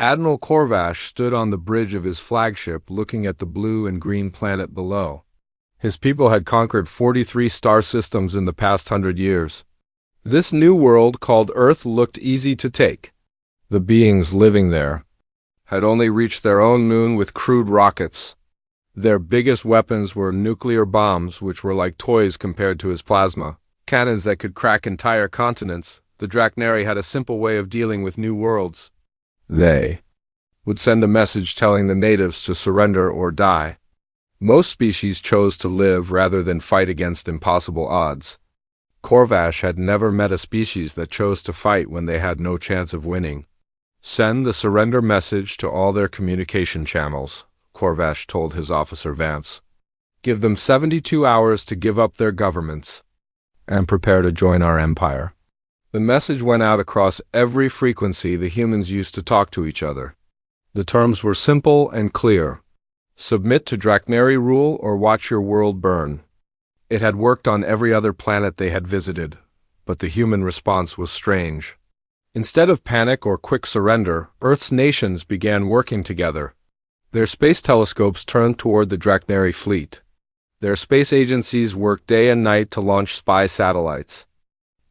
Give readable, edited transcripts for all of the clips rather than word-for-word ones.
Admiral Corvash stood on the bridge of his flagship looking at the blue and green planet below. His people had conquered 43 star systems in the past 100 years. This new world called Earth looked easy to take. The beings living there had only reached their own moon with crude rockets. Their biggest weapons were nuclear bombs, which were like toys compared to his plasma cannons that could crack entire continents. The Draknari had a simple way of dealing with new worlds. They would send a message telling the natives to surrender or die. Most species chose to live rather than fight against impossible odds. Corvash had never met a species that chose to fight when they had no chance of winning. Send the surrender message to all their communication channels, Corvash told his officer Vance. Give them 72 hours to give up their governments and prepare to join our empire. The message went out across every frequency the humans used to talk to each other. The terms were simple and clear. Submit to Draknari rule or watch your world burn. It had worked on every other planet they had visited, but the human response was strange. Instead of panic or quick surrender, Earth's nations began working together. Their space telescopes turned toward the Draknari fleet. Their space agencies worked day and night to launch spy satellites.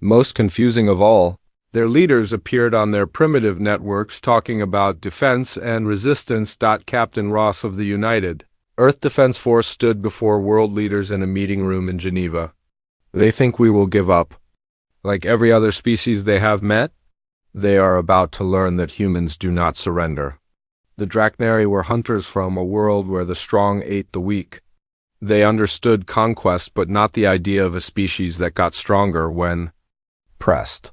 Most confusing of all, their leaders appeared on their primitive networks talking about defense and resistance. Captain Ross of the United Earth Defense Force stood before world leaders in a meeting room in Geneva. They think we will give up. Like every other species they have met, they are about to learn that humans do not surrender. The Draknari were hunters from a world where the strong ate the weak. They understood conquest but not the idea of a species that got stronger when pressed.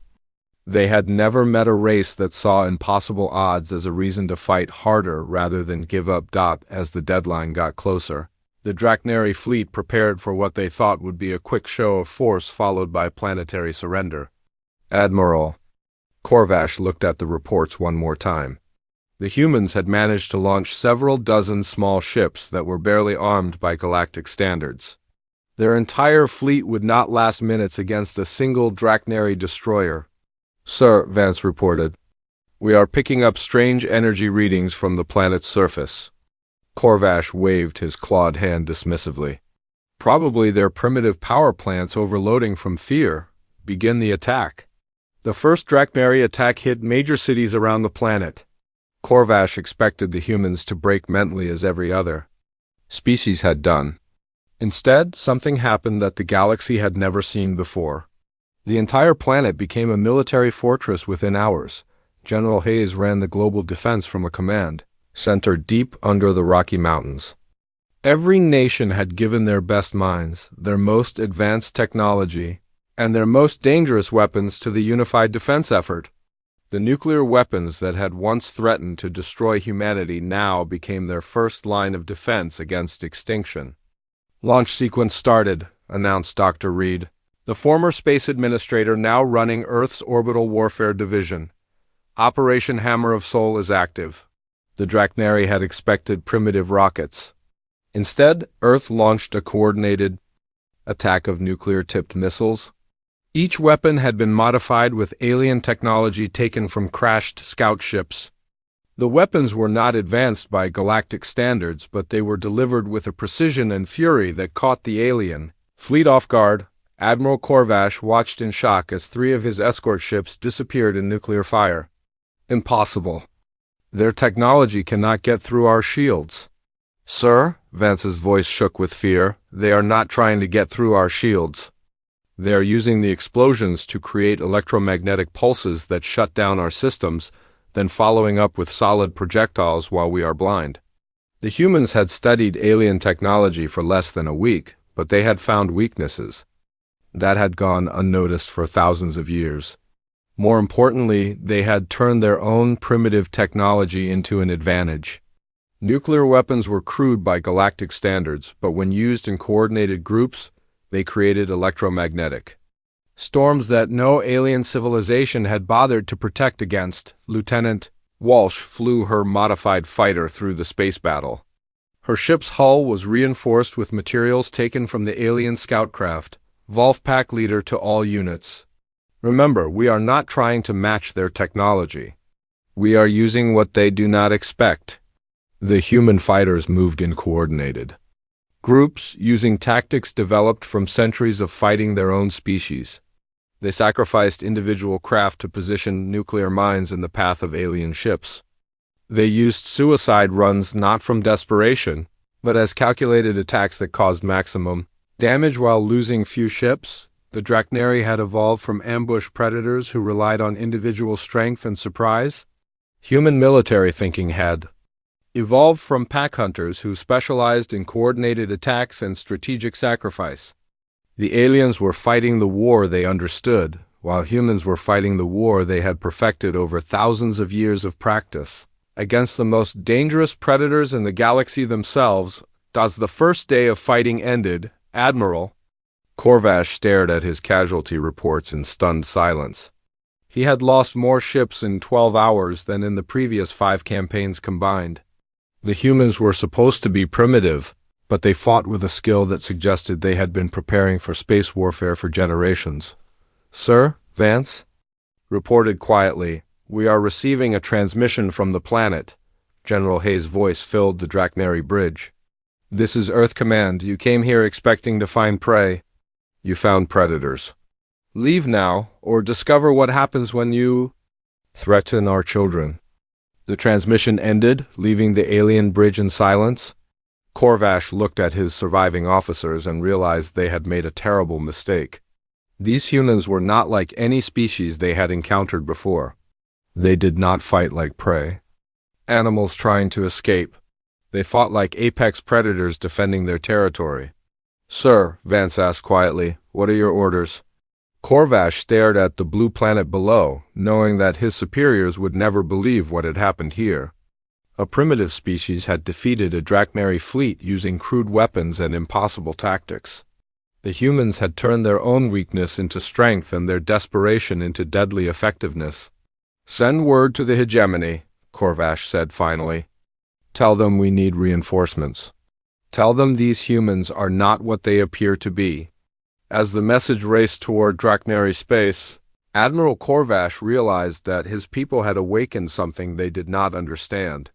They had never met a race that saw impossible odds as a reason to fight harder rather than give up. As the deadline got closer, the Draknari fleet prepared for what they thought would be a quick show of force followed by planetary surrender. Admiral Corvash looked at the reports one more time. The humans had managed to launch several dozen small ships that were barely armed by galactic standards. Their entire fleet would not last minutes against a single Draknari destroyer. Sir, Vance reported, we are picking up strange energy readings from the planet's surface. Corvash waved his clawed hand dismissively. Probably their primitive power plants overloading from fear. Begin the attack. The first Draknari attack hit major cities around the planet. Corvash expected the humans to break mentally as every other species had done. Instead, something happened that the galaxy had never seen before. The entire planet became a military fortress within hours. General Hayes ran the global defense from a command center deep under the Rocky Mountains. Every nation had given their best minds, their most advanced technology, and their most dangerous weapons to the unified defense effort. The nuclear weapons that had once threatened to destroy humanity now became their first line of defense against extinction. Launch sequence started, announced Dr. Reed, the former space administrator now running Earth's Orbital Warfare Division. Operation Hammer of Soul is active. The Draknari had expected primitive rockets. Instead, Earth launched a coordinated attack of nuclear-tipped missiles. Each weapon had been modified with alien technology taken from crashed scout ships. The weapons were not advanced by galactic standards, but they were delivered with a precision and fury that caught the alien fleet off guard. Admiral Corvash watched in shock as 3 of his escort ships disappeared in nuclear fire. Impossible. Their technology cannot get through our shields. Sir, Vance's voice shook with fear, they are not trying to get through our shields. They are using the explosions to create electromagnetic pulses that shut down our systems, then following up with solid projectiles while we are blind. The humans had studied alien technology for less than a week, but they had found weaknesses that had gone unnoticed for thousands of years. More importantly, they had turned their own primitive technology into an advantage. Nuclear weapons were crude by galactic standards, but when used in coordinated groups, they created electromagnetic storms that no alien civilization had bothered to protect against. Lieutenant Walsh flew her modified fighter through the space battle. Her ship's hull was reinforced with materials taken from the alien scout craft. Volfpack leader to all units. Remember, we are not trying to match their technology. We are using what they do not expect. The human fighters moved in coordinated groups, using tactics developed from centuries of fighting their own species. They sacrificed individual craft to position nuclear mines in the path of alien ships. They used suicide runs not from desperation, but as calculated attacks that caused maximum damage while losing few ships. The Draknari had evolved from ambush predators who relied on individual strength and surprise. Human military thinking had evolved from pack hunters who specialized in coordinated attacks and strategic sacrifice. The aliens were fighting the war they understood, while humans were fighting the war they had perfected over thousands of years of practice, against the most dangerous predators in the galaxy themselves. As the first day of fighting ended, Admiral Corvash stared at his casualty reports in stunned silence. He had lost more ships in 12 hours than in the previous 5 campaigns combined. The humans were supposed to be primitive, but they fought with a skill that suggested they had been preparing for space warfare for generations. "Sir, Vance?" reported quietly. "We are receiving a transmission from the planet." General Hayes' voice filled the Draknari bridge. "This is Earth Command. You came here expecting to find prey. You found predators. Leave now, or discover what happens when you threaten our children." The transmission ended, leaving the alien bridge in silence. Corvash looked at his surviving officers and realized they had made a terrible mistake. These humans were not like any species they had encountered before. They did not fight like prey animals trying to escape. They fought like apex predators defending their territory. "Sir," Vance asked quietly, "what are your orders?" Corvash stared at the blue planet below, knowing that his superiors would never believe what had happened here. A primitive species had defeated a Draknari fleet using crude weapons and impossible tactics. The humans had turned their own weakness into strength and their desperation into deadly effectiveness. "Send word to the hegemony," Corvash said finally. "Tell them we need reinforcements. Tell them these humans are not what they appear to be." As the message raced toward Draknari space, Admiral Corvash realized that his people had awakened something they did not understand.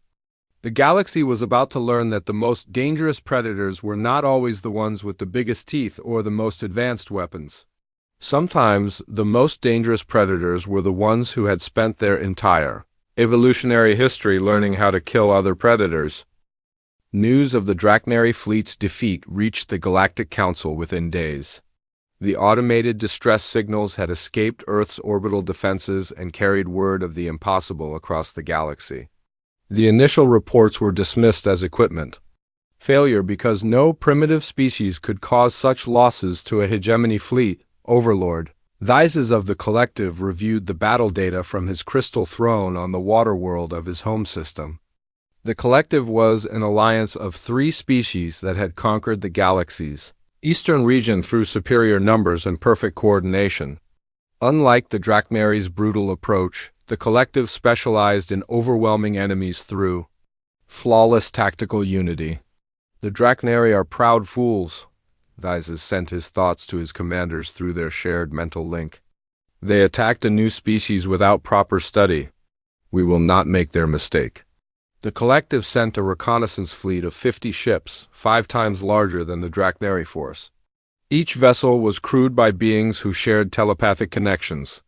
The galaxy was about to learn that the most dangerous predators were not always the ones with the biggest teeth or the most advanced weapons. Sometimes the most dangerous predators were the ones who had spent their entire evolutionary history learning how to kill other predators. News of the Draknari fleet's defeat reached the Galactic Council within days. The automated distress signals had escaped Earth's orbital defenses and carried word of the impossible across the galaxy. The initial reports were dismissed as equipment failure because no primitive species could cause such losses to a hegemony fleet. Overlord Thizes of the Collective reviewed the battle data from his crystal throne on the water world of his home system. The Collective was an alliance of 3 species that had conquered the galaxy's eastern region through superior numbers and perfect coordination. Unlike the Draknari's brutal approach, the Collective specialized in overwhelming enemies through flawless tactical unity. "The Draknari are proud fools," Thizes sent his thoughts to his commanders through their shared mental link. "They attacked a new species without proper study. We will not make their mistake." The Collective sent a reconnaissance fleet of 50 ships, 5 times larger than the Draknari force. Each vessel was crewed by beings who shared telepathic connections,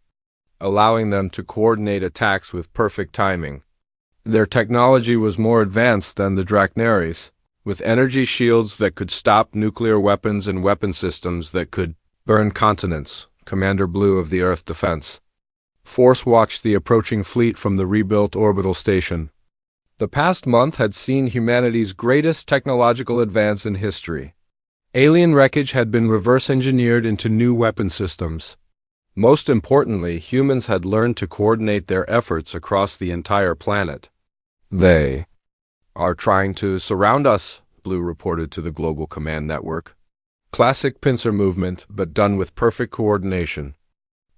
allowing them to coordinate attacks with perfect timing. Their technology was more advanced than the Draknari's, with energy shields that could stop nuclear weapons and weapon systems that could burn continents. Commander Blue of the Earth Defense Force watched the approaching fleet from the rebuilt orbital station. The past month had seen humanity's greatest technological advance in history. Alien wreckage had been reverse-engineered into new weapon systems. Most importantly, humans had learned to coordinate their efforts across the entire planet. "They are trying to surround us," Blue reported to the Global Command Network. Classic pincer movement, but done with perfect coordination.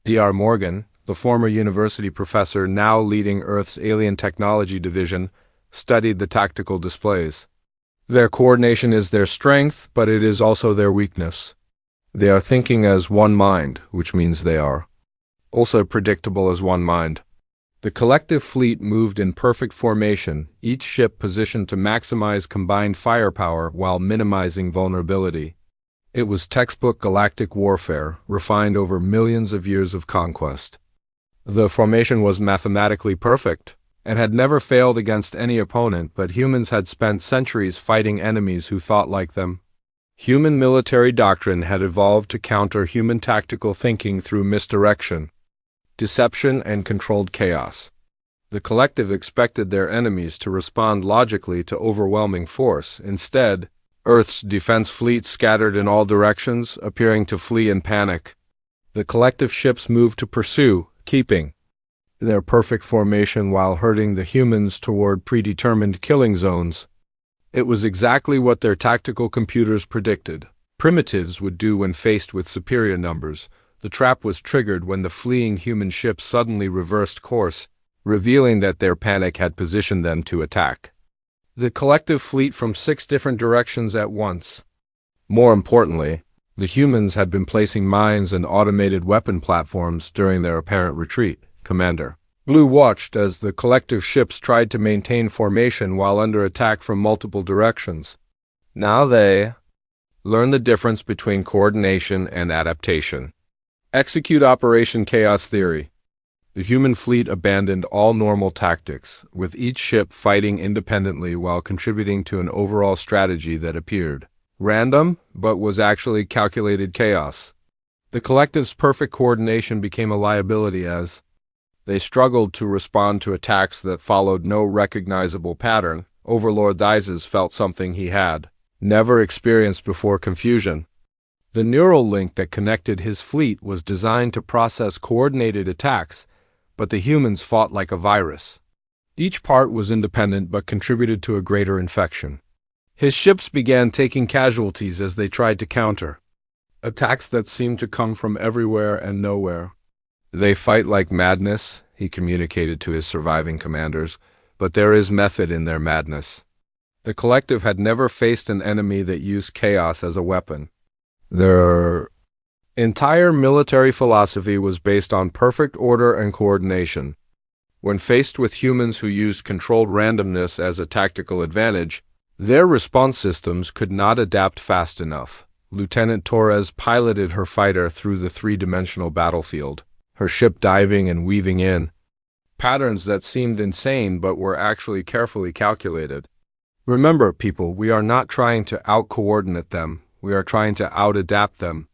Dr. Morgan, the former university professor now leading Earth's Alien Technology Division, studied the tactical displays. "Their coordination is their strength, but it is also their weakness. They are thinking as one mind, which means they are also predictable as one mind. The collective fleet moved in perfect formation, each ship positioned to maximize combined firepower while minimizing vulnerability. It was textbook galactic warfare, refined over millions of years of conquest. The formation was mathematically perfect, and had never failed against any opponent, but humans had spent centuries fighting enemies who thought like them. Human military doctrine had evolved to counter human tactical thinking through misdirection, deception, and controlled chaos. The collective expected their enemies to respond logically to overwhelming force. Instead, Earth's defense fleet scattered in all directions, appearing to flee in panic. The collective ships moved to pursue, keeping their perfect formation while herding the humans toward predetermined killing zones. It was exactly what their tactical computers predicted. Primitives would do when faced with superior numbers. The trap was triggered when the fleeing human ships suddenly reversed course, revealing that their panic had positioned them to attack the collective fleet from 6 different directions at once. More importantly, the humans had been placing mines and automated weapon platforms during their apparent retreat. Commander Blue watched as the collective ships tried to maintain formation while under attack from multiple directions. Now they learned the difference between coordination and adaptation. Execute Operation Chaos Theory. The human fleet abandoned all normal tactics, with each ship fighting independently while contributing to an overall strategy that appeared random, but was actually calculated chaos. The collective's perfect coordination became a liability as they struggled to respond to attacks that followed no recognizable pattern. Overlord Thizes felt something he had never experienced before: confusion. The neural link that connected his fleet was designed to process coordinated attacks, but the humans fought like a virus. Each part was independent but contributed to a greater infection. His ships began taking casualties as they tried to counter attacks that seemed to come from everywhere and nowhere. They fight like madness, he communicated to his surviving commanders, but there is method in their madness. The collective had never faced an enemy that used chaos as a weapon. Their entire military philosophy was based on perfect order and coordination. When faced with humans who used controlled randomness as a tactical advantage, their response systems could not adapt fast enough. Lieutenant Torres piloted her fighter through the 3-dimensional battlefield, her ship diving and weaving in patterns that seemed insane but were actually carefully calculated. Remember, people, we are not trying to out-coordinate them. We are trying to out-adapt them.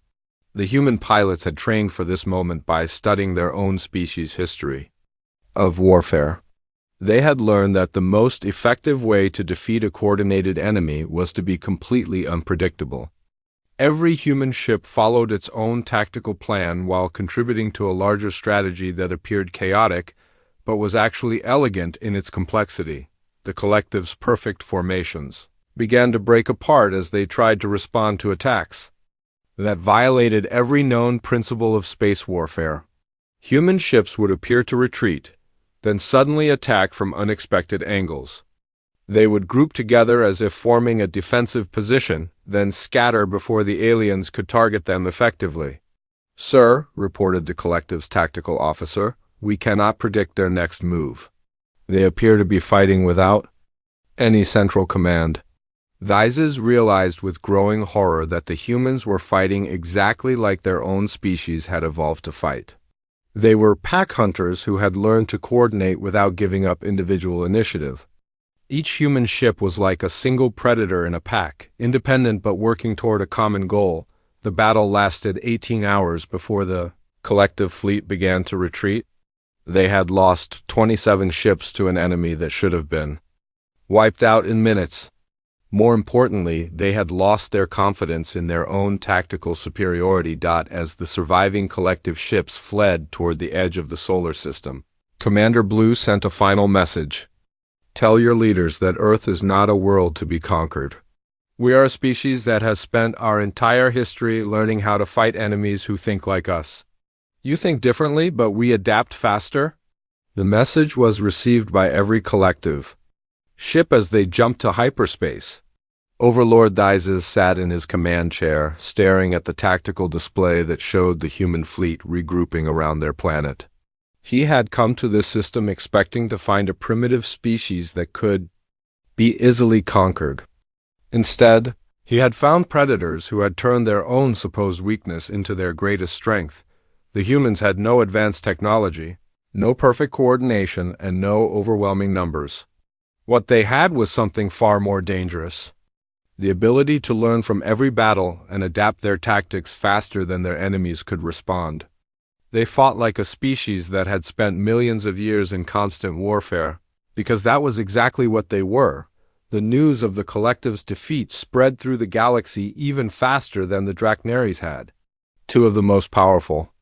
The human pilots had trained for this moment by studying their own species' history of warfare. They had learned that the most effective way to defeat a coordinated enemy was to be completely unpredictable. Every human ship followed its own tactical plan while contributing to a larger strategy that appeared chaotic, but was actually elegant in its complexity. The collective's perfect formations began to break apart as they tried to respond to attacks that violated every known principle of space warfare. Human ships would appear to retreat, then suddenly attack from unexpected angles. They would group together as if forming a defensive position, then scatter before the aliens could target them effectively. "Sir," reported the collective's tactical officer, "we cannot predict their next move. They appear to be fighting without any central command." Thizes realized with growing horror that the humans were fighting exactly like their own species had evolved to fight. They were pack hunters who had learned to coordinate without giving up individual initiative. Each human ship was like a single predator in a pack, independent but working toward a common goal. The battle lasted 18 hours before the collective fleet began to retreat. They had lost 27 ships to an enemy that should have been wiped out in minutes. More importantly, they had lost their confidence in their own tactical superiority. As the surviving collective ships fled toward the edge of the solar system, Commander Blue sent a final message. "Tell your leaders that Earth is not a world to be conquered. We are a species that has spent our entire history learning how to fight enemies who think like us. You think differently, but we adapt faster." The message was received by every collective ship as they jumped to hyperspace. Overlord Thizes sat in his command chair, staring at the tactical display that showed the human fleet regrouping around their planet. He had come to this system expecting to find a primitive species that could be easily conquered. Instead, he had found predators who had turned their own supposed weakness into their greatest strength. The humans had no advanced technology, no perfect coordination, and no overwhelming numbers. What they had was something far more dangerous: the ability to learn from every battle and adapt their tactics faster than their enemies could respond. They fought like a species that had spent millions of years in constant warfare, because that was exactly what they were. The news of the collective's defeat spread through the galaxy even faster than the Drachnaries had. Two of the most powerful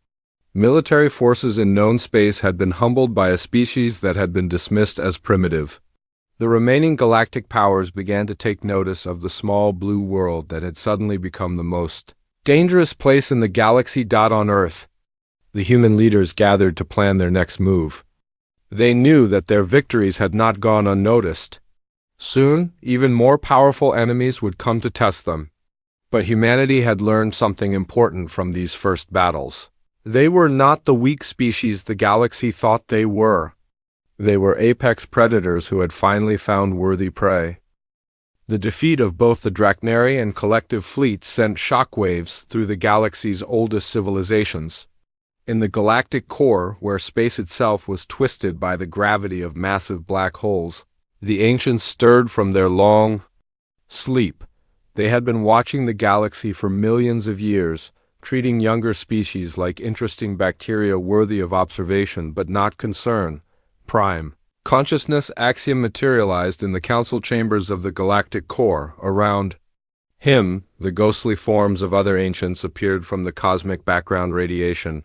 military forces in known space had been humbled by a species that had been dismissed as primitive. The remaining galactic powers began to take notice of the small blue world that had suddenly become the most dangerous place in the galaxy. On Earth, the human leaders gathered to plan their next move. They knew that their victories had not gone unnoticed. Soon, even more powerful enemies would come to test them. But humanity had learned something important from these first battles. They were not the weak species the galaxy thought they were. They were apex predators who had finally found worthy prey. The defeat of both the Drachnari and collective fleets sent shockwaves through the galaxy's oldest civilizations. In the galactic core, where space itself was twisted by the gravity of massive black holes, the ancients stirred from their long sleep. They had been watching the galaxy for millions of years, treating younger species like interesting bacteria worthy of observation but not concern. Prime consciousness axiom materialized in the council chambers of the galactic core. Around him, the ghostly forms of other ancients appeared from the cosmic background radiation.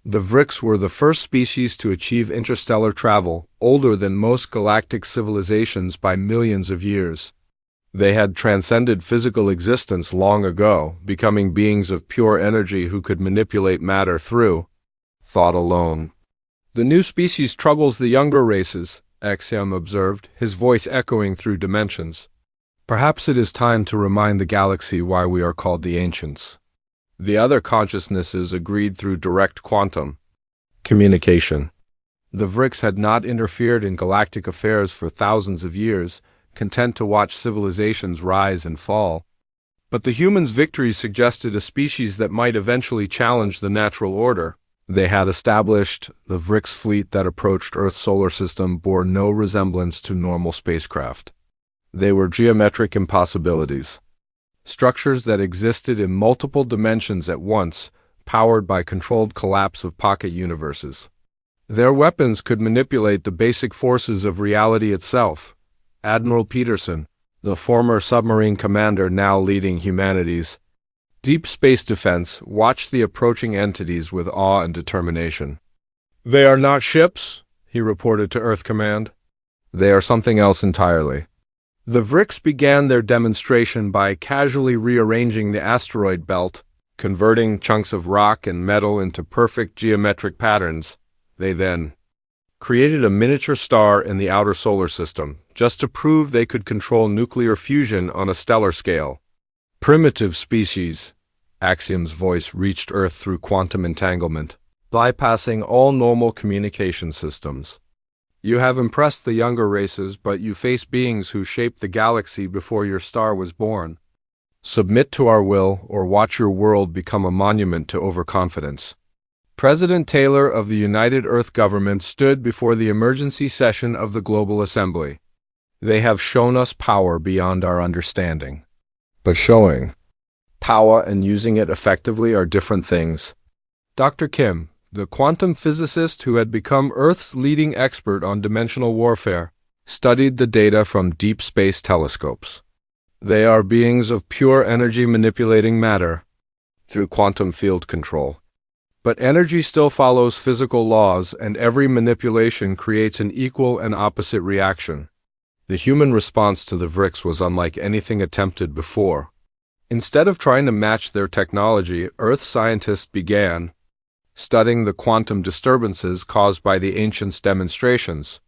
The Vrix were the first species to achieve interstellar travel, older than most galactic civilizations by millions of years. They had transcended physical existence long ago, becoming beings of pure energy who could manipulate matter through thought alone. The new species troubles the younger races, Axiom observed, his voice echoing through dimensions. Perhaps it is time to remind the galaxy why we are called the Ancients. The other consciousnesses agreed through direct quantum communication. The Vrix had not interfered in galactic affairs for thousands of years, content to watch civilizations rise and fall. But the humans' victories suggested a species that might eventually challenge the natural order. They had established the Vrix fleet that approached Earth's solar system bore no resemblance to normal spacecraft. They were geometric impossibilities. Structures that existed in multiple dimensions at once, powered by controlled collapse of pocket universes. Their weapons could manipulate the basic forces of reality itself. Admiral Peterson, the former submarine commander now leading humanity's deep space defense, watched the approaching entities with awe and determination. "They are not ships," he reported to Earth Command. "They are something else entirely." The Vrix began their demonstration by casually rearranging the asteroid belt, converting chunks of rock and metal into perfect geometric patterns. They then created a miniature star in the outer solar system, just to prove they could control nuclear fusion on a stellar scale. Primitive species, Axiom's voice reached Earth through quantum entanglement, bypassing all normal communication systems. You have impressed the younger races, but you face beings who shaped the galaxy before your star was born. Submit to our will, or watch your world become a monument to overconfidence. President Taylor of the United Earth Government stood before the emergency session of the Global Assembly. They have shown us power beyond our understanding. But showing power and using it effectively are different things. Dr. Kim, the quantum physicist who had become Earth's leading expert on dimensional warfare, studied the data from deep space telescopes. They are beings of pure energy manipulating matter through quantum field control. But energy still follows physical laws, and every manipulation creates an equal and opposite reaction. The human response to the Vrix was unlike anything attempted before. Instead of trying to match their technology, Earth scientists began studying the quantum disturbances caused by the ancients' demonstrations.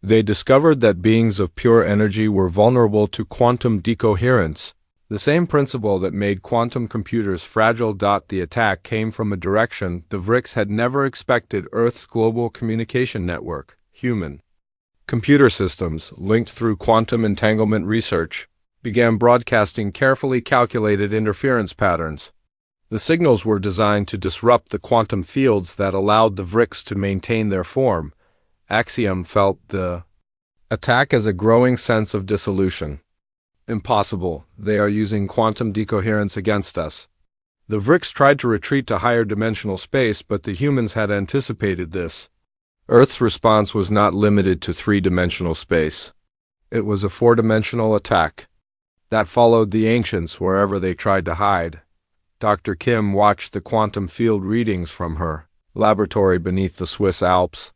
They discovered that beings of pure energy were vulnerable to quantum decoherence, The same principle that made quantum computers fragile. The attack came from a direction the VRICS had never expected: Earth's global communication network, human computer systems, linked through quantum entanglement research, began broadcasting carefully calculated interference patterns. The signals were designed to disrupt the quantum fields that allowed the VRICS to maintain their form. Axiom felt the attack as a growing sense of dissolution. Impossible. They are using quantum decoherence against us. The VRICS tried to retreat to higher dimensional space, but the humans had anticipated this. Earth's response was not limited to three-dimensional space. It was a four-dimensional attack that followed the ancients wherever they tried to hide. Dr. Kim watched the quantum field readings from her laboratory beneath the Swiss Alps.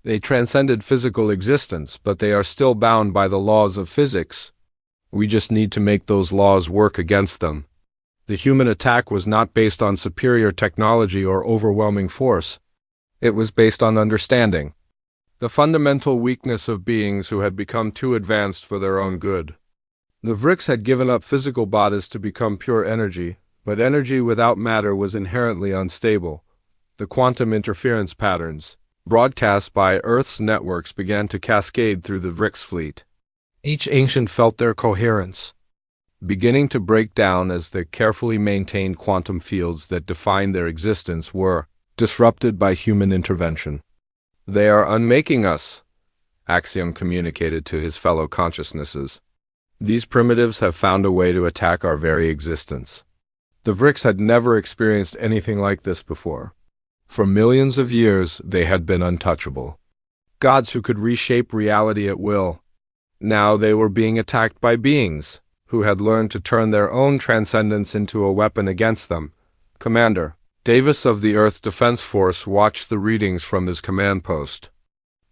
They transcended physical existence, but they are still bound by the laws of physics. We just need to make those laws work against them. The human attack was not based on superior technology or overwhelming force. It was based on understanding the fundamental weakness of beings who had become too advanced for their own good. The VRICS had given up physical bodies to become pure energy, but energy without matter was inherently unstable. The quantum interference patterns broadcast by Earth's networks began to cascade through the VRICS fleet. Each ancient felt their coherence beginning to break down as the carefully maintained quantum fields that defined their existence were disrupted by human intervention. They are unmaking us, Axiom communicated to his fellow consciousnesses. These primitives have found a way to attack our very existence. The VRICS had never experienced anything like this before. For millions of years, they had been untouchable. Gods who could reshape reality at will. Now they were being attacked by beings who had learned to turn their own transcendence into a weapon against them. Commander Davis of the Earth Defense Force watched the readings from his command post.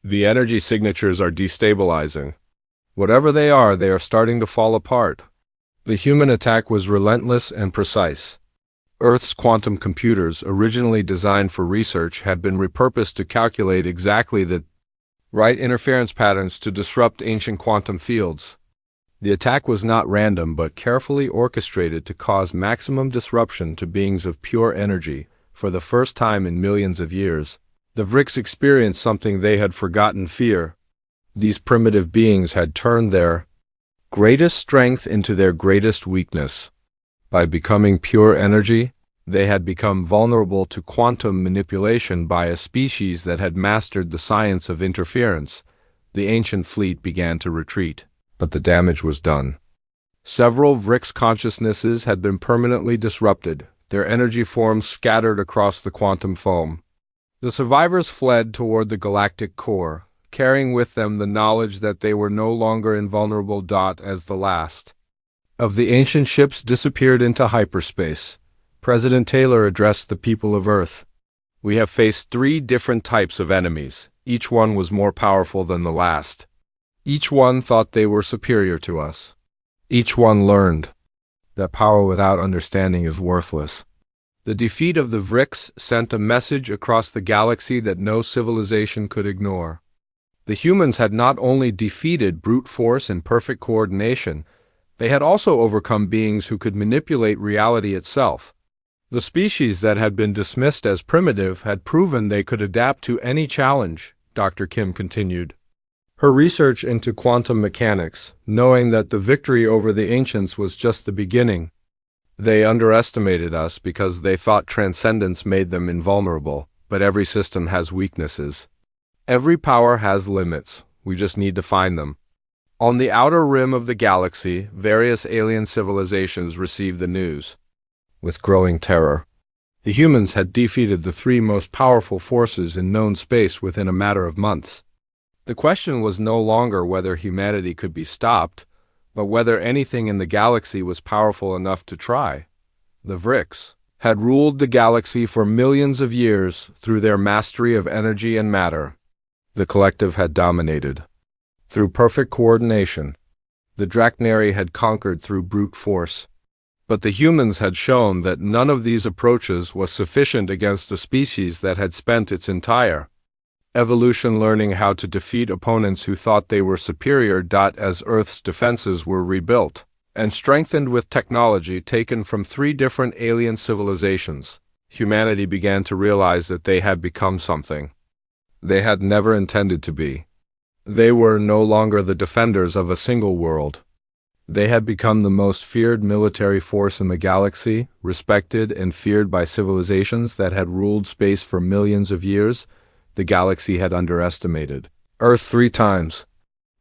The energy signatures are destabilizing. Whatever they are starting to fall apart. The human attack was relentless and precise. Earth's quantum computers, originally designed for research, had been repurposed to calculate exactly the right interference patterns to disrupt ancient quantum fields. The attack was not random but carefully orchestrated to cause maximum disruption to beings of pure energy. For the first time in millions of years, the VRICS experienced something they had forgotten: fear. These primitive beings had turned their greatest strength into their greatest weakness. By becoming pure energy, they had become vulnerable to quantum manipulation by a species that had mastered the science of interference. The ancient fleet began to retreat, but the damage was done. Several VRICS consciousnesses had been permanently disrupted, their energy forms scattered across the quantum foam. The survivors fled toward the galactic core, carrying with them the knowledge that they were no longer invulnerable. As the last of the ancient ships disappeared into hyperspace, President Taylor addressed the people of Earth. We have faced three different types of enemies. Each one was more powerful than the last. Each one thought they were superior to us. Each one learned that power without understanding is worthless. The defeat of the VRICS sent a message across the galaxy that no civilization could ignore. The humans had not only defeated brute force and perfect coordination, they had also overcome beings who could manipulate reality itself. The species that had been dismissed as primitive had proven they could adapt to any challenge, Dr. Kim continued her research into quantum mechanics, knowing that the victory over the ancients was just the beginning. They underestimated us because they thought transcendence made them invulnerable, but every system has weaknesses. Every power has limits. We just need to find them. On the outer rim of the galaxy, various alien civilizations received the news. With growing terror, the humans had defeated the three most powerful forces in known space within a matter of months. The question was no longer whether humanity could be stopped, but whether anything in the galaxy was powerful enough to try. The VRICS had ruled the galaxy for millions of years through their mastery of energy and matter. The collective had dominated. Through perfect coordination, the Drachnary had conquered through brute force. But the humans had shown that none of these approaches was sufficient against a species that had spent its entire evolution learning how to defeat opponents who thought they were superior. As Earth's defenses were rebuilt, and strengthened with technology taken from 3 different alien civilizations, humanity began to realize that they had become something they had never intended to be. They were no longer the defenders of a single world. They had become the most feared military force in the galaxy, respected and feared by civilizations that had ruled space for millions of years. The galaxy had underestimated Earth 3 times.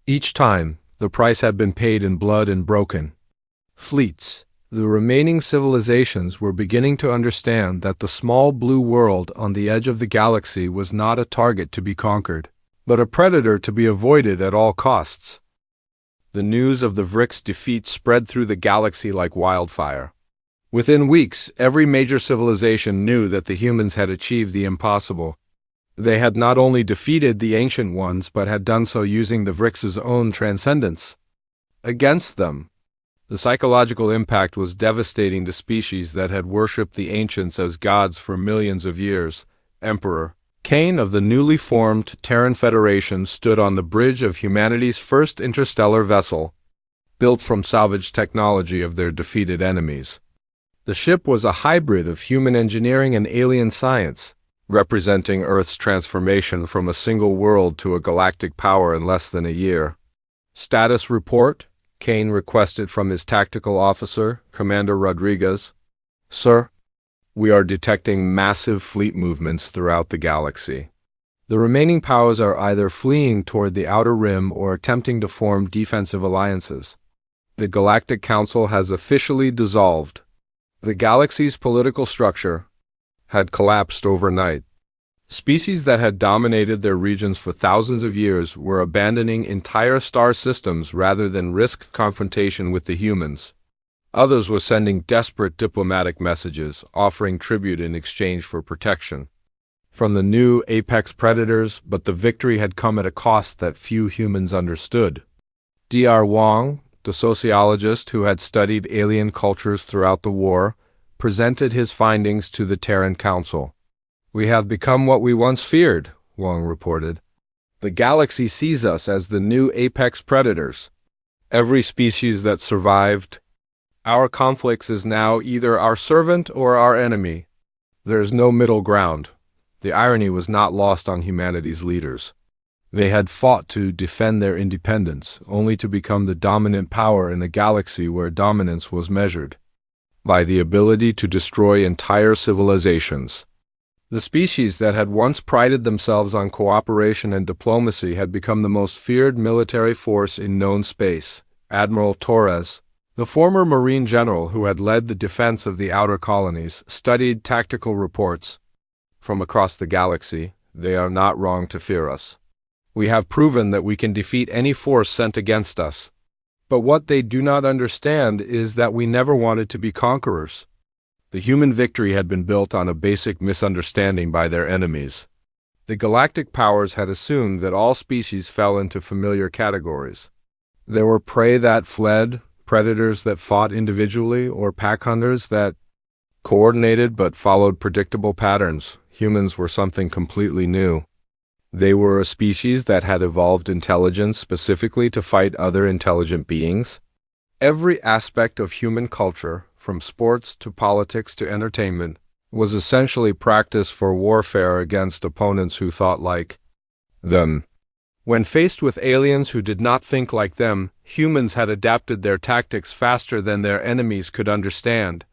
Each time, the price had been paid in blood and broken fleets. The remaining civilizations were beginning to understand that the small blue world on the edge of the galaxy was not a target to be conquered, but a predator to be avoided at all costs. The news of the Vrik's defeat spread through the galaxy like wildfire. Within weeks, every major civilization knew that the humans had achieved the impossible. They had not only defeated the Ancient Ones, but had done so using the Vrik's own transcendence against them. The psychological impact was devastating to species that had worshipped the Ancients as gods for millions of years. Emperor Kane of the newly formed Terran Federation stood on the bridge of humanity's first interstellar vessel, built from salvaged technology of their defeated enemies. The ship was a hybrid of human engineering and alien science, representing Earth's transformation from a single world to a galactic power in less than a year. Status report, Kane requested from his tactical officer, Commander Rodriguez. Sir, we are detecting massive fleet movements throughout the galaxy. The remaining powers are either fleeing toward the outer rim or attempting to form defensive alliances. The Galactic Council has officially dissolved. The galaxy's political structure had collapsed overnight. Species that had dominated their regions for thousands of years were abandoning entire star systems rather than risk confrontation with the humans. Others were sending desperate diplomatic messages, offering tribute in exchange for protection from the new apex predators, but the victory had come at a cost that few humans understood. Dr. Wong, the sociologist who had studied alien cultures throughout the war, presented his findings to the Terran Council. We have become what we once feared, Wong reported. The galaxy sees us as the new apex predators. Every species that survived our conflicts is now either our servant or our enemy. There is no middle ground. The irony was not lost on humanity's leaders. They had fought to defend their independence, only to become the dominant power in a galaxy where dominance was measured by the ability to destroy entire civilizations. The species that had once prided themselves on cooperation and diplomacy had become the most feared military force in known space. Admiral Torres, the former Marine general who had led the defense of the outer colonies, studied tactical reports from across the galaxy. They are not wrong to fear us. We have proven that we can defeat any force sent against us. But what they do not understand is that we never wanted to be conquerors. The human victory had been built on a basic misunderstanding by their enemies. The galactic powers had assumed that all species fell into familiar categories. There were prey that fled, predators that fought individually, or pack hunters that coordinated but followed predictable patterns. Humans were something completely new. They were a species that had evolved intelligence specifically to fight other intelligent beings. Every aspect of human culture, from sports to politics to entertainment, was essentially practice for warfare against opponents who thought like them. When faced with aliens who did not think like them, humans had adapted their tactics faster than their enemies could understand.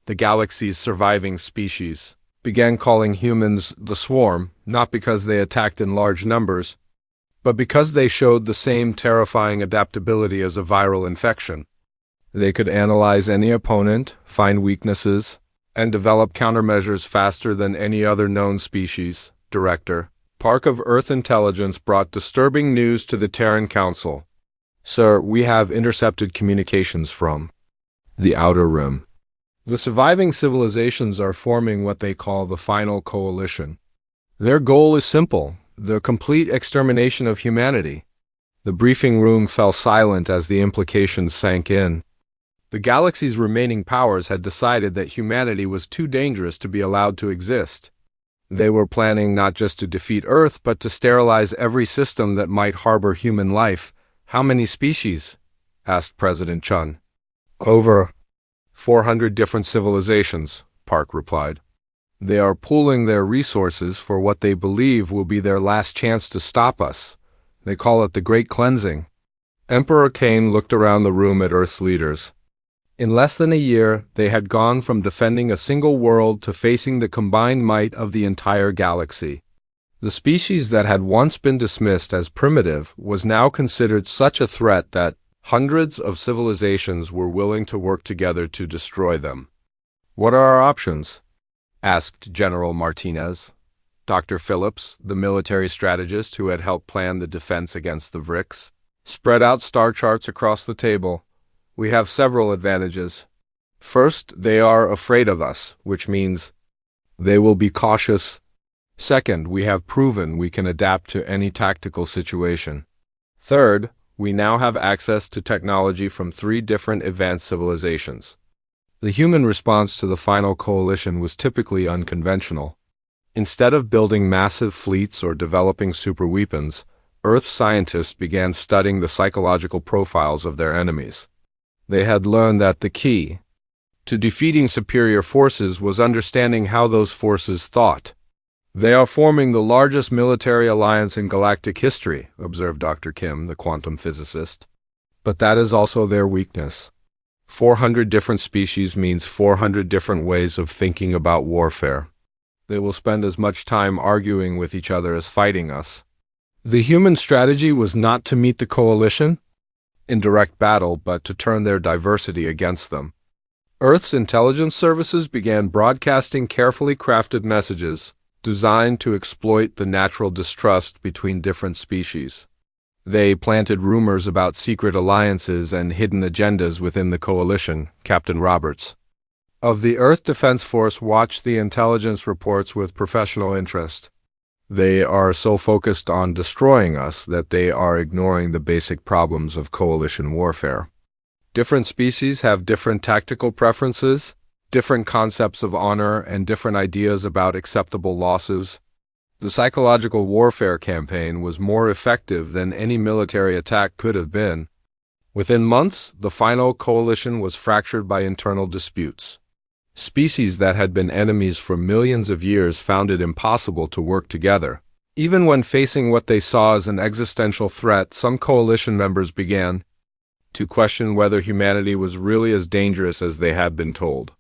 The galaxy's surviving species began calling humans the swarm, not because they attacked in large numbers, but because they showed the same terrifying adaptability as a viral infection. They could analyze any opponent, find weaknesses, and develop countermeasures faster than any other known species. Director Park of Earth Intelligence brought disturbing news to the Terran Council. Sir, we have intercepted communications from the Outer Rim. The surviving civilizations are forming what they call the Final Coalition. Their goal is simple: the complete extermination of humanity. The briefing room fell silent as the implications sank in. The galaxy's remaining powers had decided that humanity was too dangerous to be allowed to exist. They were planning not just to defeat Earth, but to sterilize every system that might harbor human life. How many species? Asked President Chun. Over 400 different civilizations, Park replied. They are pooling their resources for what they believe will be their last chance to stop us. They call it the Great Cleansing. Emperor Kane looked around the room at Earth's leaders. In less than a year, they had gone from defending a single world to facing the combined might of the entire galaxy. The species that had once been dismissed as primitive was now considered such a threat that hundreds of civilizations were willing to work together to destroy them. "What are our options?" asked General Martinez. Dr. Phillips, the military strategist who had helped plan the defense against the Vrix, spread out star charts across the table. "We have several advantages. First, they are afraid of us, which means they will be cautious. Second, we have proven we can adapt to any tactical situation. Third, we now have access to technology from 3 different advanced civilizations." The human response to the final coalition was typically unconventional. Instead of building massive fleets or developing superweapons, Earth scientists began studying the psychological profiles of their enemies. They had learned that the key to defeating superior forces was understanding how those forces thought. "They are forming the largest military alliance in galactic history," observed Dr. Kim, the quantum physicist. "But that is also their weakness. 400 different species means 400 different ways of thinking about warfare. They will spend as much time arguing with each other as fighting us." The human strategy was not to meet the coalition in direct battle, but to turn their diversity against them. Earth's intelligence services began broadcasting carefully crafted messages designed to exploit the natural distrust between different species. They planted rumors about secret alliances and hidden agendas within the coalition, Captain Roberts of the Earth Defense Force watched the intelligence reports with professional interest. "They are so focused on destroying us that they are ignoring the basic problems of coalition warfare. Different species have different tactical preferences, different concepts of honor, and different ideas about acceptable losses. The psychological warfare campaign was more effective than any military attack could have been. Within months, the final coalition was fractured by internal disputes. Species that had been enemies for millions of years found it impossible to work together. Even when facing what they saw as an existential threat, some coalition members began to question whether humanity was really as dangerous as they had been told.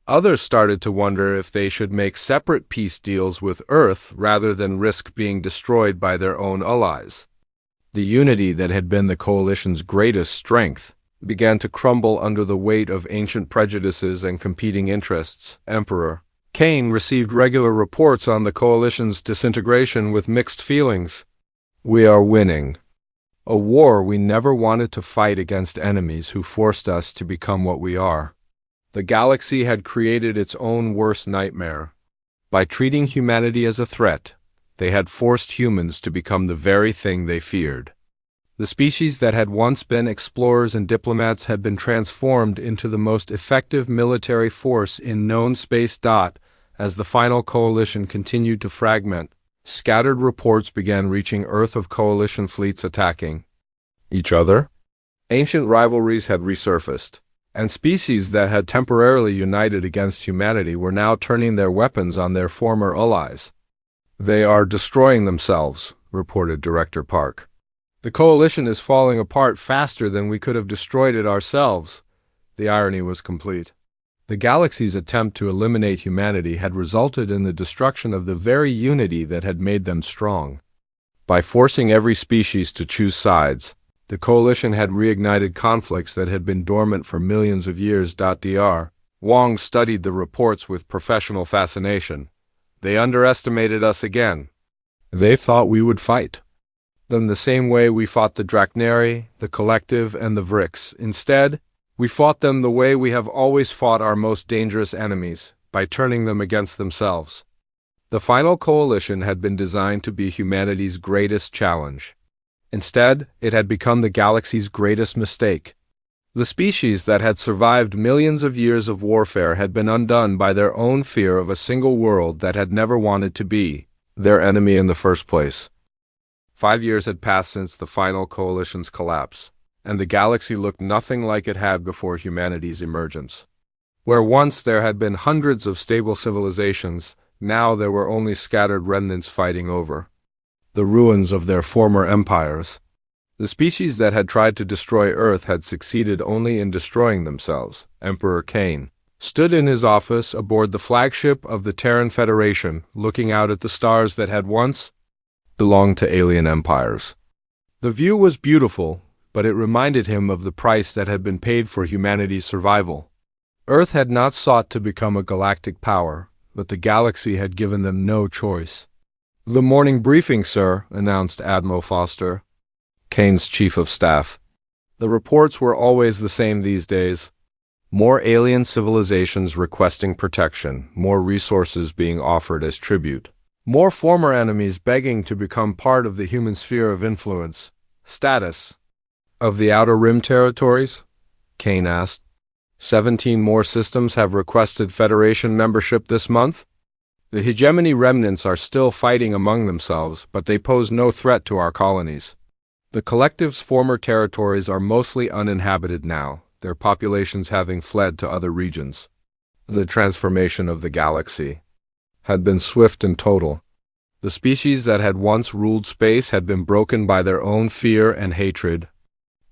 Others started to wonder if they should make separate peace deals with Earth rather than risk being destroyed by their own allies. The unity that had been the coalition's greatest strength began to crumble under the weight of ancient prejudices and competing interests. Emperor Kane received regular reports on the coalition's disintegration with mixed feelings. "We are winning a war we never wanted to fight against enemies who forced us to become what we are." The galaxy had created its own worst nightmare. By treating humanity as a threat, they had forced humans to become the very thing they feared. The species that had once been explorers and diplomats had been transformed into the most effective military force in known space. As the final coalition continued to fragment, scattered reports began reaching Earth of coalition fleets attacking each other. Ancient rivalries had resurfaced, and species that had temporarily united against humanity were now turning their weapons on their former allies. "They are destroying themselves," reported Director Park. "The coalition is falling apart faster than we could have destroyed it ourselves." The irony was complete. The galaxy's attempt to eliminate humanity had resulted in the destruction of the very unity that had made them strong. By forcing every species to choose sides, the coalition had reignited conflicts that had been dormant for millions of years. Dr. Wong studied the reports with professional fascination. "They underestimated us again. They thought we would fight them the same way we fought the Drachneri, the Collective, and the Vrix. Instead, we fought them the way we have always fought our most dangerous enemies, by turning them against themselves." The final coalition had been designed to be humanity's greatest challenge. Instead, it had become the galaxy's greatest mistake. The species that had survived millions of years of warfare had been undone by their own fear of a single world that had never wanted to be their enemy in the first place. 5 years had passed since the final coalition's collapse. and the galaxy looked nothing like it had before humanity's emergence. Where once there had been hundreds of stable civilizations, now there were only scattered remnants fighting over the ruins of their former empires. The species that had tried to destroy Earth had succeeded only in destroying themselves. Emperor Kane stood in his office aboard the flagship of the Terran Federation, looking out at the stars that had once belonged to alien empires. The view was beautiful, but it reminded him of the price that had been paid for humanity's survival. Earth had not sought to become a galactic power, but the galaxy had given them no choice. "The morning briefing, sir," announced Admiral Foster, Kane's chief of staff. The reports were always the same these days. More alien civilizations requesting protection, more resources being offered as tribute, more former enemies begging to become part of the human sphere of influence. "Status of the Outer Rim territories?" Kane asked. 17 more systems have requested Federation membership this month. The hegemony remnants are still fighting among themselves, but they pose no threat to our colonies. The collective's former territories are mostly uninhabited now, their populations having fled to other regions. The transformation of the galaxy had been swift and total. The species that had once ruled space had been broken by their own fear and hatred.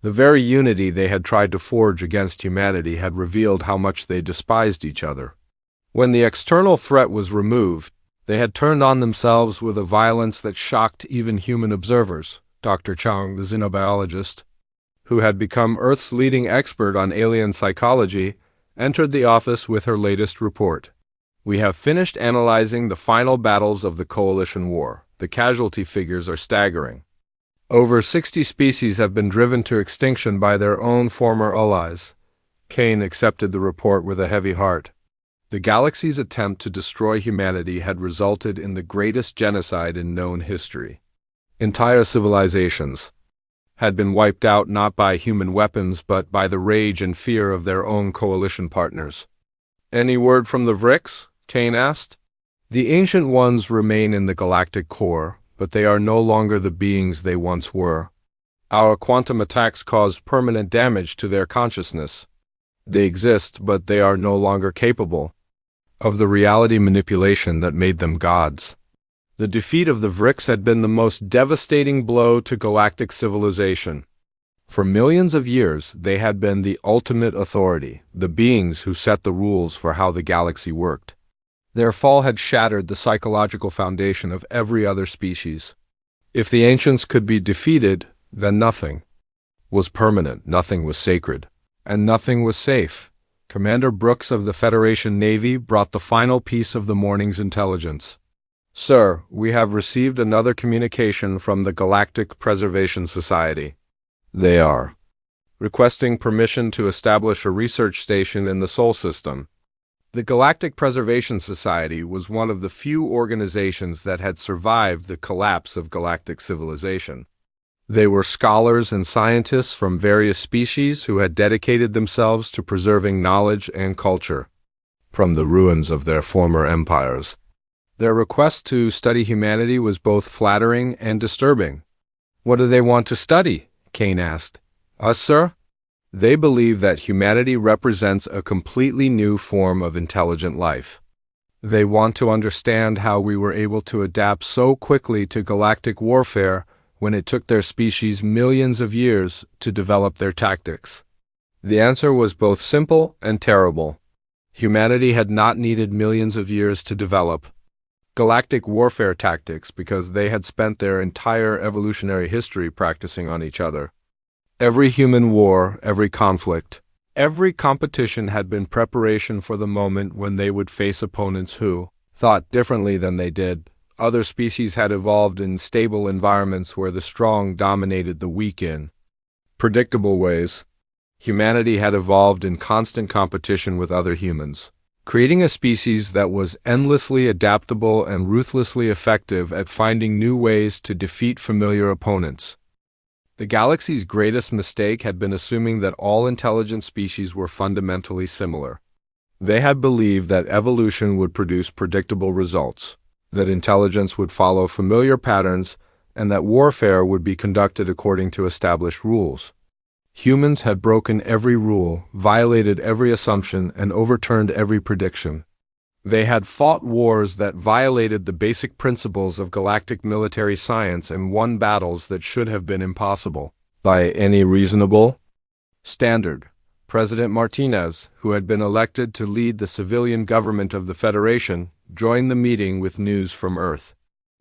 The very unity they had tried to forge against humanity had revealed how much they despised each other. When the external threat was removed, they had turned on themselves with a violence that shocked even human observers. Dr. Chang, the xenobiologist, who had become Earth's leading expert on alien psychology, entered the office with her latest report. "We have finished analyzing the final battles of the Coalition War. The casualty figures are staggering. Over 60 species have been driven to extinction by their own former allies." Kane accepted the report with a heavy heart. The galaxy's attempt to destroy humanity had resulted in the greatest genocide in known history. Entire civilizations had been wiped out not by human weapons but by the rage and fear of their own coalition partners. "Any word from the Vrix?" Kane asked. "The Ancient Ones remain in the galactic core, but they are no longer the beings they once were. Our quantum attacks caused permanent damage to their consciousness. They exist, but they are no longer capable of the reality manipulation that made them gods." The defeat of the Vrix had been the most devastating blow to galactic civilization. For millions of years, they had been the ultimate authority, the beings who set the rules for how the galaxy worked. Their fall had shattered the psychological foundation of every other species. If the ancients could be defeated, then nothing was permanent, nothing was sacred, and nothing was safe. Commander Brooks of the Federation Navy brought the final piece of the morning's intelligence. "Sir, we have received another communication from the Galactic Preservation Society. They are requesting permission to establish a research station in the Sol system." The Galactic Preservation Society was one of the few organizations that had survived the collapse of galactic civilization. They were scholars and scientists from various species who had dedicated themselves to preserving knowledge and culture from the ruins of their former empires. Their request to study humanity was both flattering and disturbing. "What do they want to study?" Kane asked. "Us, sir?" "They believe that humanity represents a completely new form of intelligent life. They want to understand how we were able to adapt so quickly to galactic warfare when it took their species millions of years to develop their tactics." The answer was both simple and terrible. Humanity had not needed millions of years to develop galactic warfare tactics because they had spent their entire evolutionary history practicing on each other. Every human war, every conflict, every competition had been preparation for the moment when they would face opponents who thought differently than they did. Other species had evolved in stable environments where the strong dominated the weak in predictable ways. Humanity had evolved in constant competition with other humans, creating a species that was endlessly adaptable and ruthlessly effective at finding new ways to defeat familiar opponents. The galaxy's greatest mistake had been assuming that all intelligent species were fundamentally similar. They had believed that evolution would produce predictable results, that intelligence would follow familiar patterns, and that warfare would be conducted according to established rules. Humans had broken every rule, violated every assumption, and overturned every prediction. They had fought wars that violated the basic principles of galactic military science and won battles that should have been impossible. By any reasonable standard, President Martinez, who had been elected to lead the civilian government of the Federation, joined the meeting with news from Earth.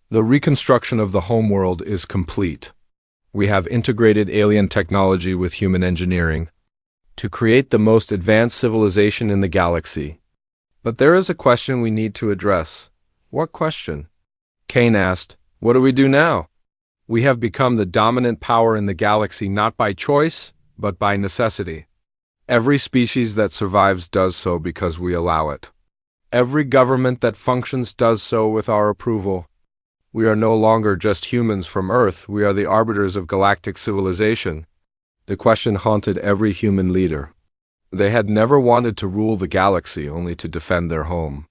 The reconstruction of the homeworld is complete. We have integrated alien technology with human engineering to create the most advanced civilization in the galaxy. But there is a question we need to address. What question? Kane asked. What do we do now? We have become the dominant power in the galaxy not by choice, but by necessity. Every species that survives does so because we allow it. Every government that functions does so with our approval. We are no longer just humans from Earth, we are the arbiters of galactic civilization. The question haunted every human leader. They had never wanted to rule the galaxy, only to defend their home.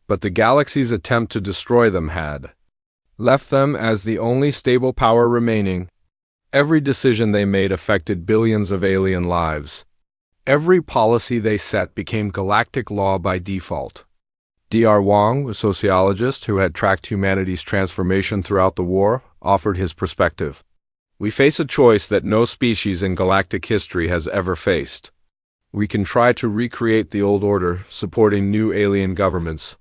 But the galaxy's attempt to destroy them had left them as the only stable power remaining. Every decision they made affected billions of alien lives. Every policy they set became galactic law by default. D.R. Wong, a sociologist who had tracked humanity's transformation throughout the war, offered his perspective. We face a choice that no species in galactic history has ever faced. We can try to recreate the old order, supporting new alien governments,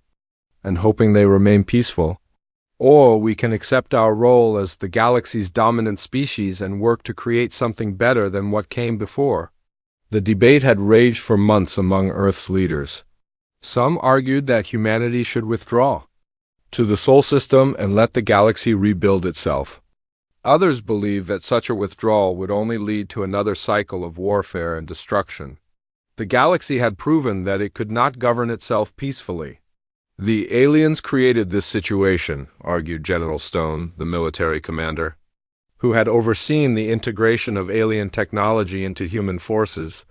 and hoping they remain peaceful. Or we can accept our role as the galaxy's dominant species and work to create something better than what came before. The debate had raged for months among Earth's leaders. Some argued that humanity should withdraw to the Sol system and let the galaxy rebuild itself. Others believed that such a withdrawal would only lead to another cycle of warfare and destruction. The galaxy had proven that it could not govern itself peacefully. The aliens created this situation, argued General Stone, the military commander, who had overseen the integration of alien technology into human forces.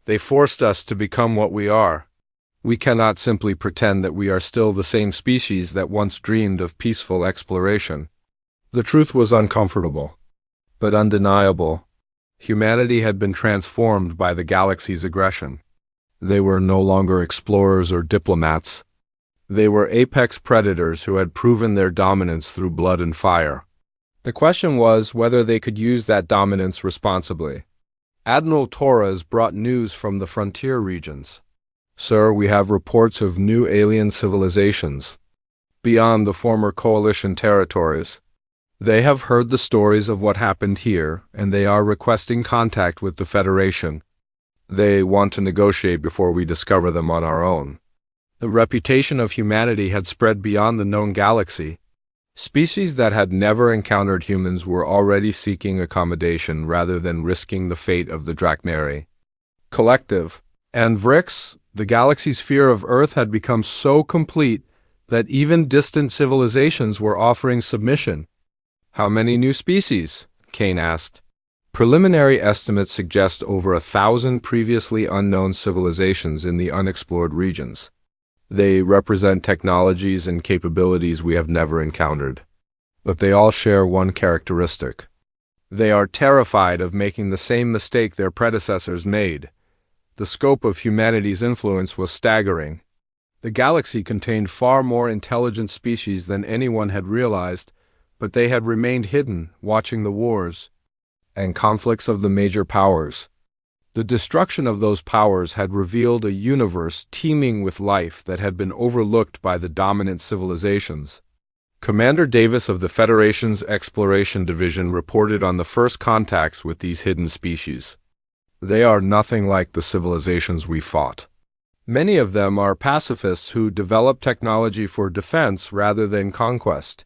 They forced us to become what we are. We cannot simply pretend that we are still the same species that once dreamed of peaceful exploration. The truth was uncomfortable, but undeniable. Humanity had been transformed by the galaxy's aggression. They were no longer explorers or diplomats. They were apex predators who had proven their dominance through blood and fire. The question was whether they could use that dominance responsibly. Admiral Torres brought news from the frontier regions. Sir, we have reports of new alien civilizations beyond the former coalition territories. They have heard the stories of what happened here, and they are requesting contact with the Federation. They want to negotiate before we discover them on our own. The reputation of humanity had spread beyond the known galaxy. Species that had never encountered humans were already seeking accommodation rather than risking the fate of the Drachneri. Collective. And Vrix, the galaxy's fear of Earth had become so complete that even distant civilizations were offering submission. How many new species? Kane asked. Preliminary estimates suggest over 1,000 previously unknown civilizations in the unexplored regions. They represent technologies and capabilities we have never encountered. But they all share one characteristic. They are terrified of making the same mistake their predecessors made. The scope of humanity's influence was staggering. The galaxy contained far more intelligent species than anyone had realized, but they had remained hidden, watching the wars and conflicts of the major powers. The destruction of those powers had revealed a universe teeming with life that had been overlooked by the dominant civilizations. Commander Davis of the Federation's Exploration Division reported on the first contacts with these hidden species. They are nothing like the civilizations we fought. Many of them are pacifists who develop technology for defense rather than conquest.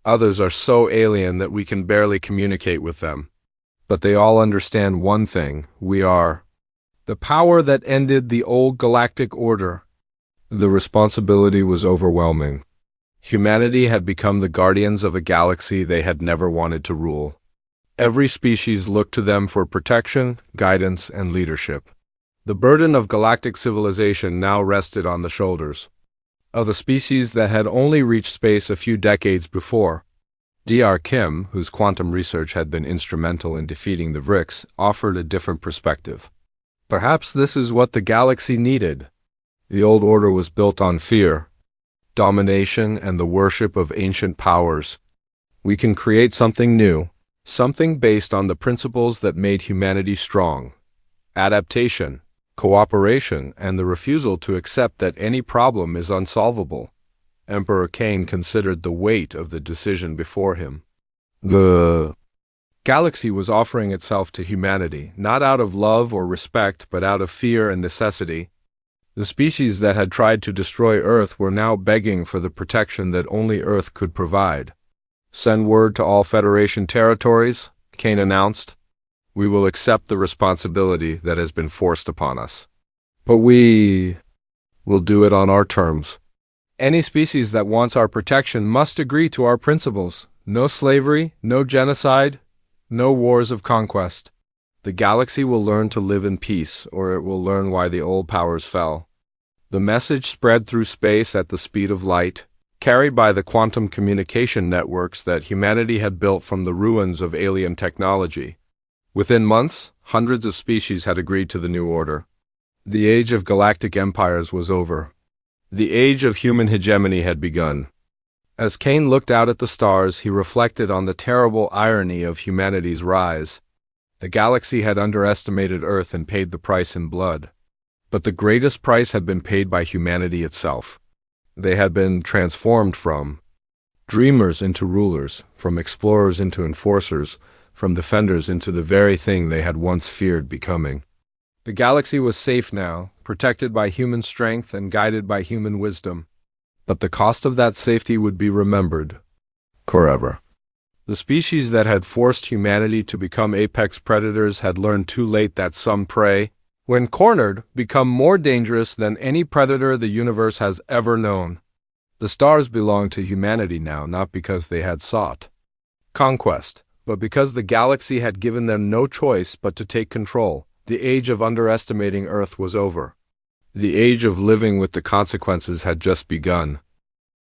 Others are so alien that we can barely communicate with them. But they all understand one thing: we are the power that ended the old galactic order. The responsibility was overwhelming. Humanity had become the guardians of a galaxy they had never wanted to rule. Every species looked to them for protection, guidance, and leadership. The burden of galactic civilization now rested on the shoulders of a species that had only reached space a few decades before. Dr. Kim, whose quantum research had been instrumental in defeating the Vrix, offered a different perspective. Perhaps this is what the galaxy needed. The old order was built on fear, domination, and the worship of ancient powers. We can create something new, something based on the principles that made humanity strong: adaptation, cooperation, and the refusal to accept that any problem is unsolvable. Emperor Cain considered the weight of the decision before him. The galaxy was offering itself to humanity, not out of love or respect, but out of fear and necessity. The species that had tried to destroy Earth were now begging for the protection that only Earth could provide. "Send word to all Federation territories," Cain announced. "We will accept the responsibility that has been forced upon us. But we will do it on our terms. Any species that wants our protection must agree to our principles. No slavery, no genocide, no wars of conquest. The galaxy will learn to live in peace, or it will learn why the old powers fell." The message spread through space at the speed of light, carried by the quantum communication networks that humanity had built from the ruins of alien technology. Within months, hundreds of species had agreed to the new order. The age of galactic empires was over. The age of human hegemony had begun. As Cain looked out at the stars, he reflected on the terrible irony of humanity's rise. The galaxy had underestimated Earth and paid the price in blood. But the greatest price had been paid by humanity itself. They had been transformed from dreamers into rulers, from explorers into enforcers, from defenders into the very thing they had once feared becoming. The galaxy was safe now, protected by human strength and guided by human wisdom. But the cost of that safety would be remembered forever. The species that had forced humanity to become apex predators had learned too late that some prey, when cornered, become more dangerous than any predator the universe has ever known. The stars belonged to humanity now, not because they had sought conquest, but because the galaxy had given them no choice but to take control. The age of underestimating Earth was over. The age of living with the consequences had just begun.